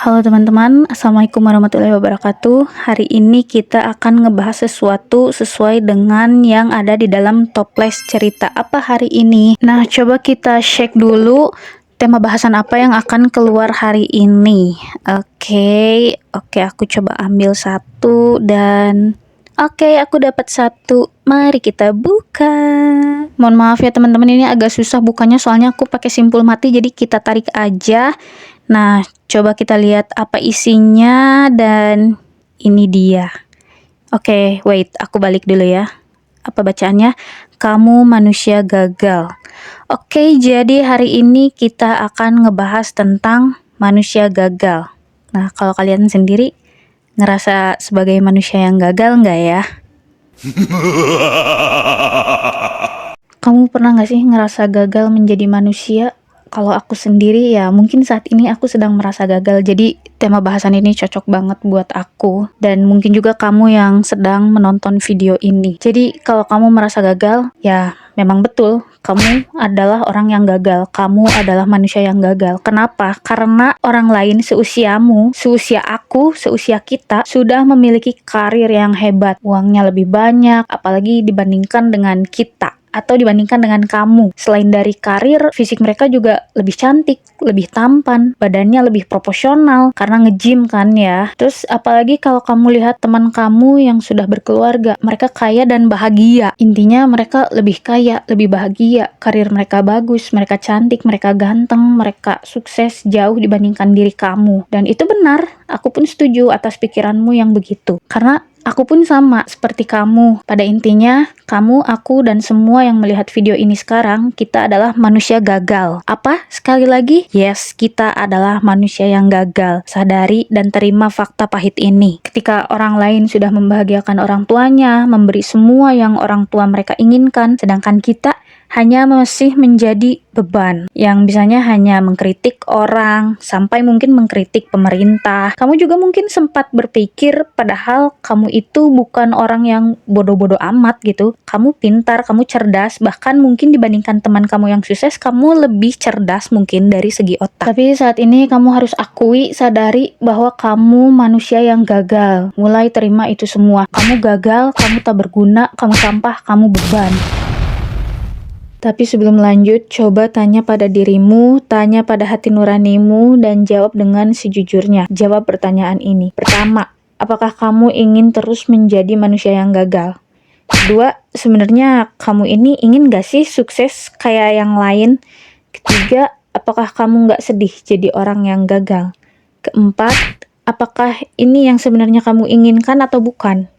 Halo teman-teman, Assalamualaikum warahmatullahi wabarakatuh. Hari ini kita akan ngebahas sesuatu sesuai dengan yang ada di dalam toples cerita apa hari ini. Nah, coba kita cek dulu tema bahasan apa yang akan keluar hari ini. Oke, aku coba ambil satu dan oke, aku dapat satu. Mari kita buka. Mohon maaf ya teman-teman, ini agak susah bukanya soalnya aku pakai simpul mati, jadi kita tarik aja. Nah, coba kita lihat apa isinya dan ini dia. Oke, wait, aku balik dulu ya. Apa bacaannya? Kamu manusia gagal. Oke, jadi hari ini kita akan ngebahas tentang manusia gagal. Nah, kalau kalian sendiri ngerasa sebagai manusia yang gagal nggak ya? Kamu pernah nggak sih ngerasa gagal menjadi manusia? Kalau aku sendiri ya mungkin saat ini aku sedang merasa gagal, jadi tema bahasan ini cocok banget buat aku dan mungkin juga kamu yang sedang menonton video ini. Jadi kalau kamu merasa gagal, ya memang betul kamu adalah orang yang gagal, kamu adalah manusia yang gagal. Kenapa? Karena orang lain seusiamu, seusia aku, seusia kita sudah memiliki karir yang hebat, uangnya lebih banyak, apalagi dibandingkan dengan kita atau dibandingkan dengan kamu. Selain dari karir, fisik mereka juga lebih cantik, lebih tampan, badannya lebih proporsional karena nge-gym kan ya. Terus apalagi kalau kamu lihat teman kamu yang sudah berkeluarga, mereka kaya dan bahagia. Intinya mereka lebih kaya, lebih bahagia, karir mereka bagus, mereka cantik, mereka ganteng, mereka sukses jauh dibandingkan diri kamu. Dan itu benar, aku pun setuju atas pikiranmu yang begitu. Karena aku pun sama seperti kamu. Pada intinya, kamu, aku, dan semua yang melihat video ini sekarang, kita adalah manusia gagal. Apa? Sekali lagi? Yes, kita adalah manusia yang gagal. Sadari dan terima fakta pahit ini. Ketika orang lain sudah membahagiakan orang tuanya, memberi semua yang orang tua mereka inginkan, sedangkan kita hanya masih menjadi beban yang bisanya hanya mengkritik orang, sampai mungkin mengkritik pemerintah. Kamu juga mungkin sempat berpikir padahal kamu itu bukan orang yang bodoh-bodoh amat gitu. Kamu pintar, kamu cerdas, bahkan mungkin dibandingkan teman kamu yang sukses, kamu lebih cerdas mungkin dari segi otak. Tapi saat ini kamu harus akui, sadari bahwa kamu manusia yang gagal. Mulai terima itu semua. Kamu gagal, kamu tak berguna, kamu sampah, kamu beban. Tapi sebelum lanjut, coba tanya pada dirimu, tanya pada hati nuranimu, dan jawab dengan sejujurnya. Jawab pertanyaan ini. Pertama, apakah kamu ingin terus menjadi manusia yang gagal? Kedua, sebenarnya kamu ini ingin gak sih sukses kayak yang lain? Ketiga, apakah kamu gak sedih jadi orang yang gagal? Keempat, apakah ini yang sebenarnya kamu inginkan atau bukan?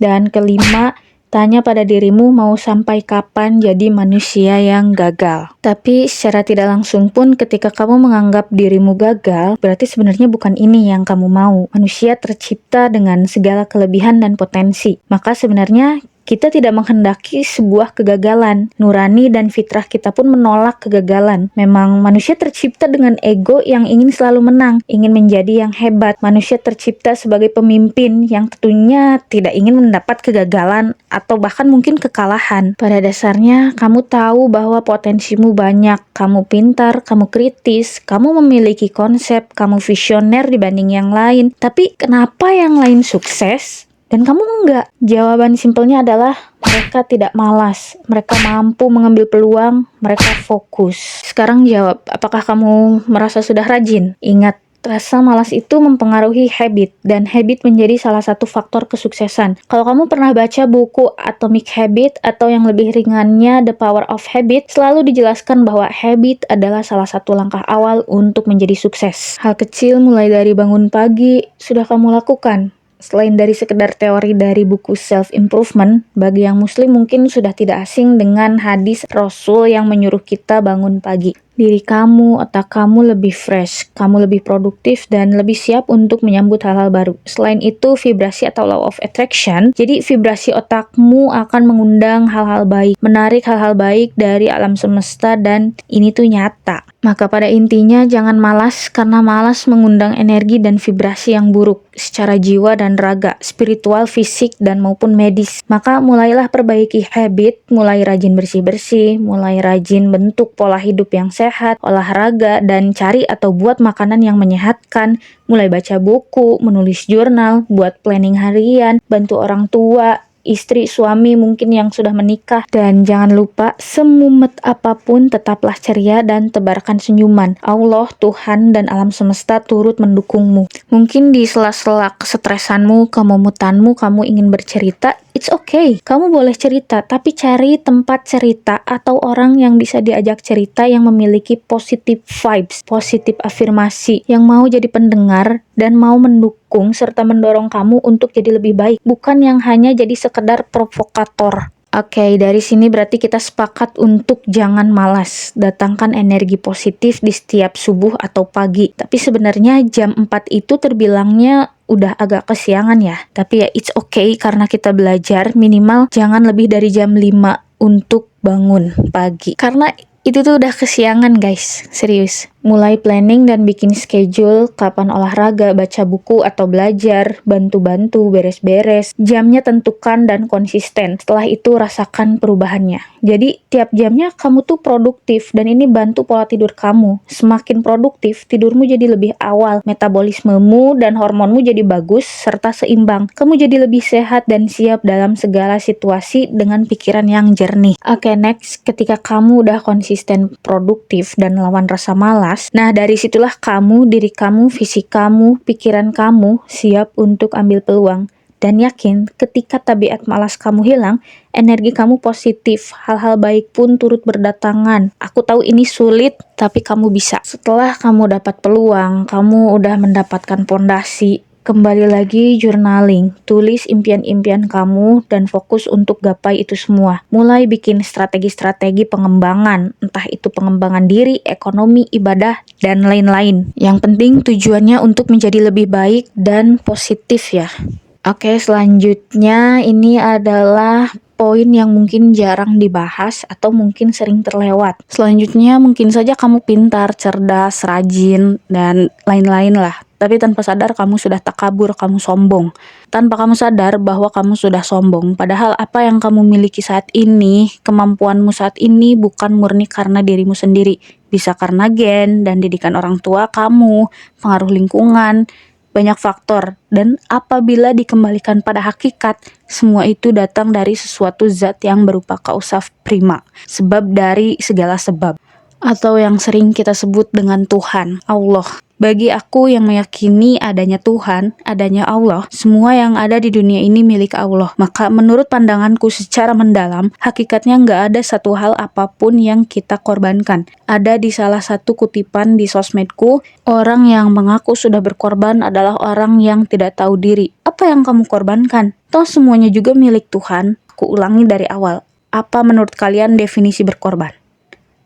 Dan kelima, tanya pada dirimu mau sampai kapan jadi manusia yang gagal. Tapi secara tidak langsung pun ketika kamu menganggap dirimu gagal, berarti sebenarnya bukan ini yang kamu mau. Manusia tercipta dengan segala kelebihan dan potensi. Maka sebenarnya kita tidak menghendaki sebuah kegagalan. Nurani dan fitrah kita pun menolak kegagalan. Memang manusia tercipta dengan ego yang ingin selalu menang, ingin menjadi yang hebat. Manusia tercipta sebagai pemimpin yang tentunya tidak ingin mendapat kegagalan atau bahkan mungkin kekalahan. Pada dasarnya, kamu tahu bahwa potensimu banyak. Kamu pintar, kamu kritis, kamu memiliki konsep, kamu visioner dibanding yang lain. Tapi kenapa yang lain sukses dan kamu enggak? Jawaban simpelnya adalah mereka tidak malas, mereka mampu mengambil peluang, mereka fokus. Sekarang jawab, apakah kamu merasa sudah rajin? Ingat, rasa malas itu mempengaruhi habit, dan habit menjadi salah satu faktor kesuksesan. Kalau kamu pernah baca buku Atomic Habit atau yang lebih ringannya The Power of Habit, selalu dijelaskan bahwa habit adalah salah satu langkah awal untuk menjadi sukses. Hal kecil mulai dari bangun pagi sudah kamu lakukan. Selain dari sekedar teori dari buku self-improvement, bagi yang muslim mungkin sudah tidak asing dengan hadis Rasul yang menyuruh kita bangun pagi. Diri kamu, otak kamu lebih fresh, kamu lebih produktif dan lebih siap untuk menyambut hal-hal baru. Selain itu, vibrasi atau law of attraction, jadi vibrasi otakmu akan mengundang hal-hal baik, menarik hal-hal baik dari alam semesta dan ini tuh nyata. Maka pada intinya jangan malas karena malas mengundang energi dan vibrasi yang buruk secara jiwa dan raga, spiritual, fisik, dan maupun medis. Maka mulailah perbaiki habit, mulai rajin bersih-bersih, mulai rajin bentuk pola hidup yang sehat, sehat, olahraga, dan cari atau buat makanan yang menyehatkan, mulai baca buku, menulis jurnal, buat planning harian, bantu orang tua, istri, suami mungkin yang sudah menikah. Dan jangan lupa, semumet apapun tetaplah ceria dan tebarkan senyuman. Allah, Tuhan, dan alam semesta turut mendukungmu. Mungkin di sela-sela kesetresanmu, kememutanmu, kamu ingin bercerita, it's okay. Kamu boleh cerita, tapi cari tempat cerita atau orang yang bisa diajak cerita yang memiliki positive vibes, positive afirmasi, yang mau jadi pendengar dan mau mendukung serta mendorong kamu untuk jadi lebih baik, bukan yang hanya jadi sekedar provokator. Oke, dari sini berarti kita sepakat untuk jangan malas. Datangkan energi positif di setiap subuh atau pagi. Tapi sebenarnya jam 4 itu terbilangnya udah agak kesiangan ya. Tapi ya it's okay karena kita belajar minimal jangan lebih dari jam 5 untuk bangun pagi. Karena itu tuh udah kesiangan guys, serius. Mulai planning dan bikin schedule kapan olahraga, baca buku atau belajar, bantu-bantu, beres-beres. Jamnya tentukan dan konsisten. Setelah itu rasakan perubahannya. Jadi tiap jamnya kamu tuh produktif dan ini bantu pola tidur kamu. Semakin produktif, tidurmu jadi lebih awal, metabolismemu dan hormonmu jadi bagus serta seimbang. Kamu jadi lebih sehat dan siap dalam segala situasi dengan pikiran yang jernih. Oke, next, ketika kamu udah konsisten produktif dan lawan rasa malas, nah dari situlah kamu, diri kamu, fisik kamu, pikiran kamu siap untuk ambil peluang. Dan yakin ketika tabiat malas kamu hilang, energi kamu positif, hal-hal baik pun turut berdatangan. Aku tahu ini sulit, tapi kamu bisa. Setelah kamu dapat peluang, kamu udah mendapatkan pondasi, kembali lagi journaling, tulis impian-impian kamu dan fokus untuk gapai itu semua. Mulai bikin strategi-strategi pengembangan, entah itu pengembangan diri, ekonomi, ibadah, dan lain-lain. Yang penting tujuannya untuk menjadi lebih baik dan positif ya. Oke, selanjutnya ini adalah poin yang mungkin jarang dibahas atau mungkin sering terlewat. Selanjutnya mungkin saja kamu pintar, cerdas, rajin, dan lain-lain lah. Tapi tanpa sadar kamu sudah takabur, kamu sombong. Tanpa kamu sadar bahwa kamu sudah sombong. Padahal apa yang kamu miliki saat ini, kemampuanmu saat ini bukan murni karena dirimu sendiri. Bisa karena gen dan didikan orang tua kamu, pengaruh lingkungan, banyak faktor. Dan apabila dikembalikan pada hakikat, semua itu datang dari sesuatu zat yang berupa kausa prima, sebab dari segala sebab, atau yang sering kita sebut dengan Tuhan, Allah. Bagi aku yang meyakini adanya Tuhan, adanya Allah, semua yang ada di dunia ini milik Allah. Maka menurut pandanganku secara mendalam, hakikatnya nggak ada satu hal apapun yang kita korbankan. Ada di salah satu kutipan di sosmedku, orang yang mengaku sudah berkorban adalah orang yang tidak tahu diri. Apa yang kamu korbankan? Toh semuanya juga milik Tuhan. Aku ulangi dari awal. Apa menurut kalian definisi berkorban?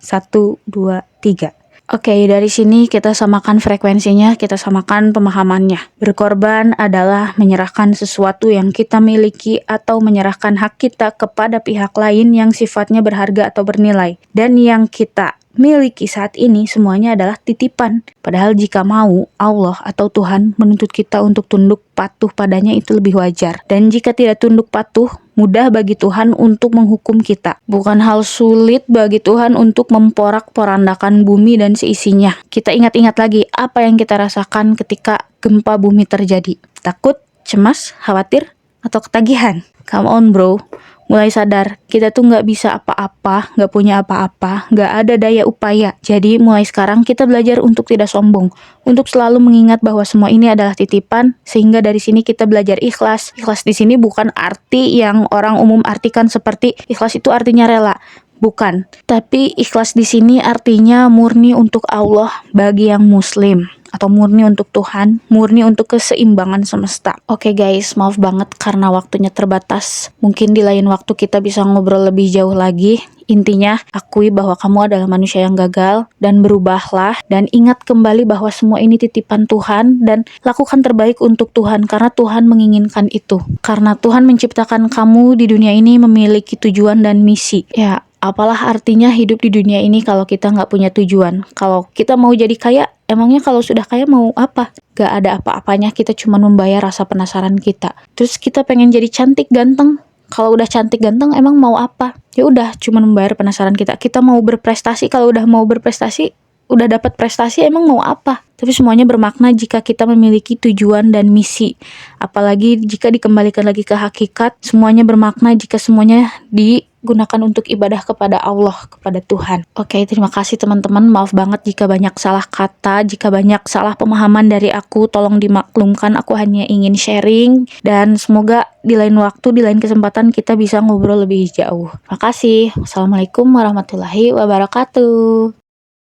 1, 2, 3. Oke, dari sini kita samakan frekuensinya, kita samakan pemahamannya. Berkorban adalah menyerahkan sesuatu yang kita miliki atau menyerahkan hak kita kepada pihak lain yang sifatnya berharga atau bernilai. Dan yang kita miliki saat ini semuanya adalah titipan. Padahal jika mau, Allah atau Tuhan menuntut kita untuk tunduk patuh padanya itu lebih wajar. Dan jika tidak tunduk patuh, mudah bagi Tuhan untuk menghukum kita. Bukan hal sulit bagi Tuhan untuk memporak-porandakan bumi dan seisinya. Kita ingat-ingat lagi apa yang kita rasakan ketika gempa bumi terjadi. Takut, cemas, khawatir, atau ketagihan? Come on bro. Mulai sadar, kita tuh nggak bisa apa-apa, nggak punya apa-apa, nggak ada daya upaya. Jadi mulai sekarang kita belajar untuk tidak sombong, untuk selalu mengingat bahwa semua ini adalah titipan, sehingga dari sini kita belajar ikhlas. Ikhlas di sini bukan arti yang orang umum artikan seperti ikhlas itu artinya rela. Bukan, tapi ikhlas di sini artinya murni untuk Allah bagi yang muslim, atau murni untuk Tuhan, murni untuk keseimbangan semesta. Oke guys, maaf banget karena waktunya terbatas. Mungkin di lain waktu kita bisa ngobrol lebih jauh lagi. Intinya, akui bahwa kamu adalah manusia yang gagal dan berubahlah, dan ingat kembali bahwa semua ini titipan Tuhan dan lakukan terbaik untuk Tuhan karena Tuhan menginginkan itu. Karena Tuhan menciptakan kamu di dunia ini memiliki tujuan dan misi. Ya, apalah artinya hidup di dunia ini kalau kita nggak punya tujuan? Kalau kita mau jadi kaya, emangnya kalau sudah kaya mau apa? Gak ada apa-apanya, kita cuma membayar rasa penasaran kita. Terus kita pengen jadi cantik, ganteng, Kalau udah cantik ganteng emang mau apa? Ya udah cuman membayar penasaran kita. Kita mau berprestasi, kalau udah mau berprestasi, udah dapat prestasi emang mau apa? Tapi semuanya bermakna jika kita memiliki tujuan dan misi. Apalagi jika dikembalikan lagi ke hakikat, semuanya bermakna jika semuanya digunakan untuk ibadah kepada Allah, kepada Tuhan. Oke, terima kasih teman-teman. Maaf banget jika banyak salah kata, jika banyak salah pemahaman dari aku, tolong dimaklumkan. Aku hanya ingin sharing dan semoga di lain waktu, di lain kesempatan kita bisa ngobrol lebih jauh. Makasih. Wassalamualaikum warahmatullahi wabarakatuh.